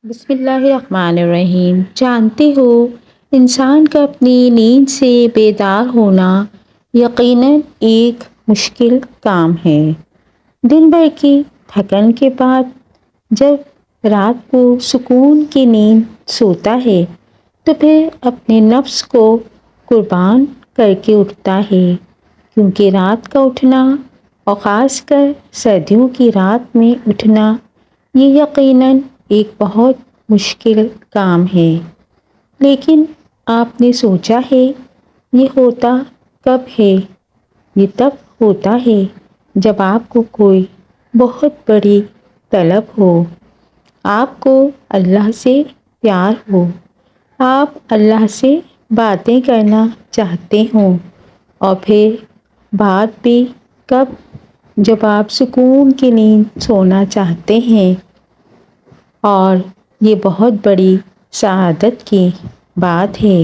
بسم اللہ الرحمن الرحیم۔ جانتے ہو، انسان کا اپنی نیند سے بیدار ہونا یقیناً ایک مشکل کام ہے۔ دن بھر کی تھکن کے بعد جب رات کو سکون کی نیند سوتا ہے تو پھر اپنے نفس کو قربان کر کے اٹھتا ہے، کیونکہ رات کا اٹھنا اور خاص کر سردیوں کی رات میں اٹھنا یہ یقیناً ایک بہت مشکل کام ہے۔ لیکن آپ نے سوچا ہے یہ ہوتا کب ہے؟ یہ تب ہوتا ہے جب آپ کو کوئی بہت بڑی طلب ہو، آپ کو اللہ سے پیار ہو، آپ اللہ سے باتیں کرنا چاہتے ہوں، اور پھر بات بھی کب؟ جب آپ سکون کی نیند سونا چاہتے ہیں۔ اور یہ بہت بڑی سعادت کی بات ہے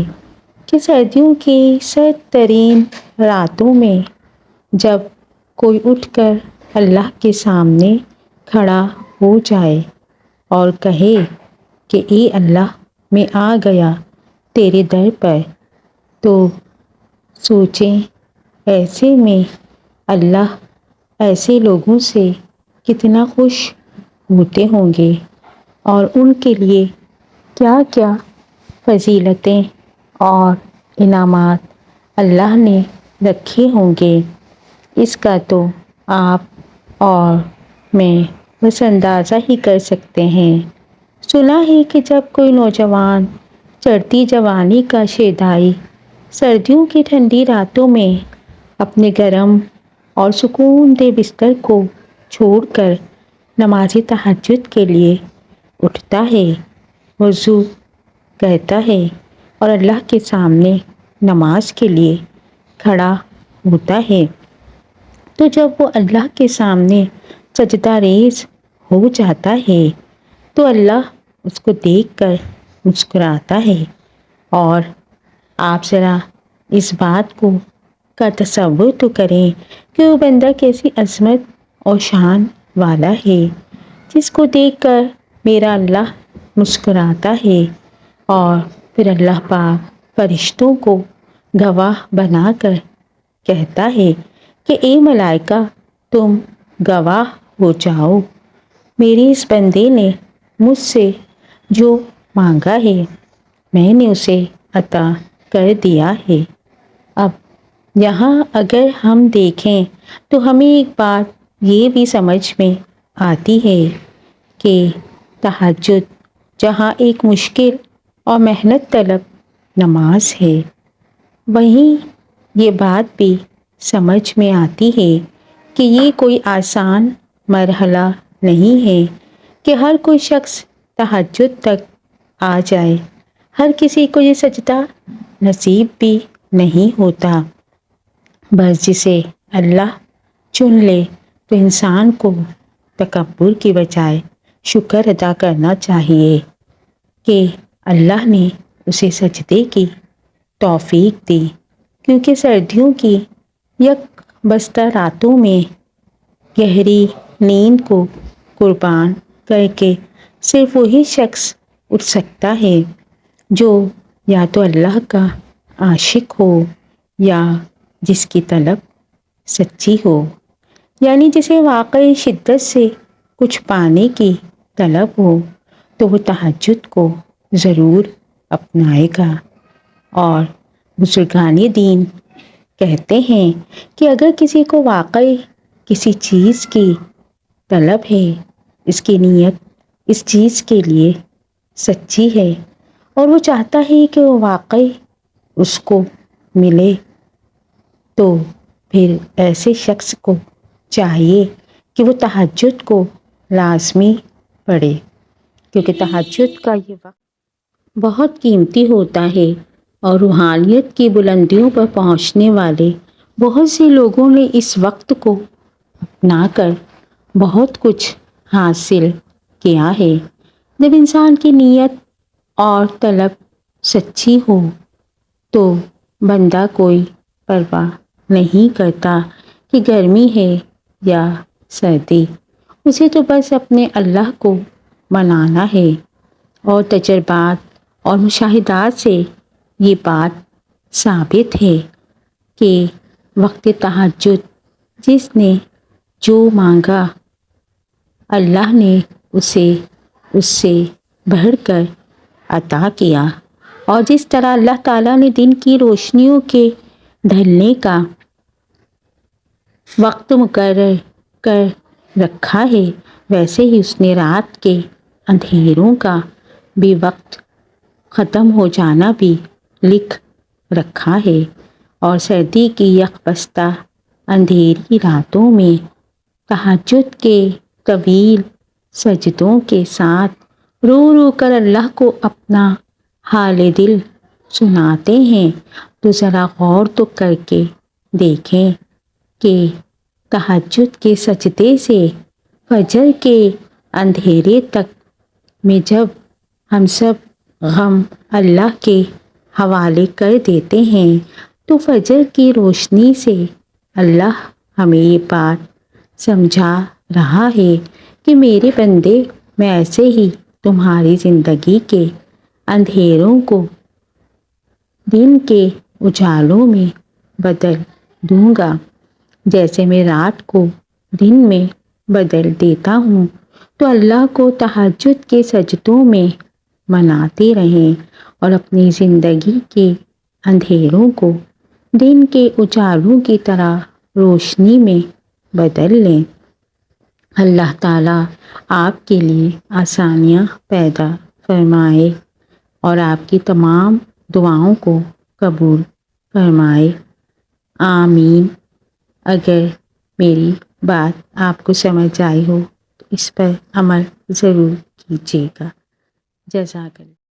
کہ سردیوں کی سرد ترین راتوں میں جب کوئی اٹھ کر اللہ کے سامنے کھڑا ہو جائے اور کہے کہ اے اللہ، میں آ گیا تیرے در پر، تو سوچیں ایسے میں اللہ ایسے لوگوں سے کتنا خوش ہوتے ہوں گے اور ان کے لیے کیا کیا فضیلتیں اور انعامات اللہ نے رکھے ہوں گے، اس کا تو آپ اور میں بس اندازہ ہی کر سکتے ہیں۔ سنا ہے کہ جب کوئی نوجوان چڑھتی جوانی کا شیدائی سردیوں کی ٹھنڈی راتوں میں اپنے گرم اور سکون دہ بستر کو چھوڑ کر نماز تہجد کے لیے اٹھتا ہے، وضو کرتا ہے اور اللہ کے سامنے نماز کے لیے کھڑا ہوتا ہے، تو جب وہ اللہ کے سامنے سجدہ ریز ہو جاتا ہے تو اللہ اس کو دیکھ کر مسکراتا ہے۔ اور آپ ذرا اس بات کا تصور تو کریں کہ وہ بندہ کیسی عظمت اور شان والا ہے جس کو دیکھ کر میرا اللہ مسکراتا ہے، اور پھر اللہ پاک فرشتوں کو گواہ بنا کر کہتا ہے کہ اے ملائکہ، تم گواہ ہو جاؤ، میرے اس بندے نے مجھ سے جو مانگا ہے میں نے اسے عطا کر دیا ہے۔ اب یہاں اگر ہم دیکھیں تو ہمیں ایک بات یہ بھی سمجھ میں آتی ہے کہ تہجد جہاں ایک مشکل اور محنت طلب نماز ہے، وہیں یہ بات بھی سمجھ میں آتی ہے کہ یہ کوئی آسان مرحلہ نہیں ہے کہ ہر کوئی شخص تہجد تک آ جائے۔ ہر کسی کو یہ سجدہ نصیب بھی نہیں ہوتا، بس جسے اللہ چن لے تو انسان کو تکبر کی بجائے شکر ادا کرنا چاہیے کہ اللہ نے اسے سجدے کی توفیق دی، کیونکہ سردیوں کی یک بستہ راتوں میں گہری نیند کو قربان کر کے صرف وہی شخص اٹھ سکتا ہے جو یا تو اللہ کا عاشق ہو یا جس کی طلب سچی ہو، یعنی جسے واقعی شدت سے کچھ پانے کی طلب ہو تو وہ تہجد کو ضرور اپنائے گا۔ اور بزرگان دین کہتے ہیں کہ اگر کسی کو واقعی کسی چیز کی طلب ہے، اس کی نیت اس چیز کے لیے سچی ہے اور وہ چاہتا ہے کہ وہ واقعی اس کو ملے، تو پھر ایسے شخص کو چاہیے کہ وہ تہجد کو لازمی پڑھے، کیونکہ تہجد کا یہ وقت بہت قیمتی ہوتا ہے اور روحانیت کی بلندیوں پر پہنچنے والے بہت سے لوگوں نے اس وقت کو اپنا کر بہت کچھ حاصل کیا ہے۔ جب انسان کی نیت اور طلب سچی ہو تو بندہ کوئی پرواہ نہیں کرتا کہ گرمی ہے یا سردی، اسے تو بس اپنے اللہ کو منانا ہے اور تجربات اور مشاہدات سے یہ بات ثابت ہے کہ وقت تہجد جس نے جو مانگا اللہ نے اسے اس سے بڑھ کر عطا کیا، اور جس طرح اللہ تعالیٰ نے دن کی روشنیوں کے ڈھلنے کا وقت مقرر کر رکھا ہے، ویسے ہی اس نے رات کے اندھیروں کا بھی وقت ختم ہو جانا بھی لکھ رکھا ہے، اور سردی کی یکبستہ اندھیری راتوں میں تہجد کے طویل سجدوں کے ساتھ رو رو کر اللہ کو اپنا حال دل سناتے ہیں، تو ذرا غور تو کر کے دیکھیں کہ تہجد کے سجدے سے فجر کے اندھیرے تک میں جب ہم سب غم اللہ کے حوالے کر دیتے ہیں تو فجر کی روشنی سے اللہ ہمیں یہ بات سمجھا رہا ہے کہ میرے بندے، میں ایسے ہی تمہاری زندگی کے اندھیروں کو دن کے اجالوں میں بدل دوں گا، جیسے میں رات کو دن میں بدل دیتا ہوں۔ تو اللہ کو تہجد کے سجدوں میں مناتے رہیں اور اپنی زندگی کے اندھیروں کو دن کے اجالوں کی طرح روشنی میں بدل لیں۔ اللہ تعالیٰ آپ کے لیے آسانیاں پیدا فرمائے اور آپ کی تمام دعاؤں کو قبول فرمائے، آمین۔ اگر میری بات آپ کو سمجھ آئی ہو تو اس پر عمل ضرور کیجیے گا۔ جزاک اللہ۔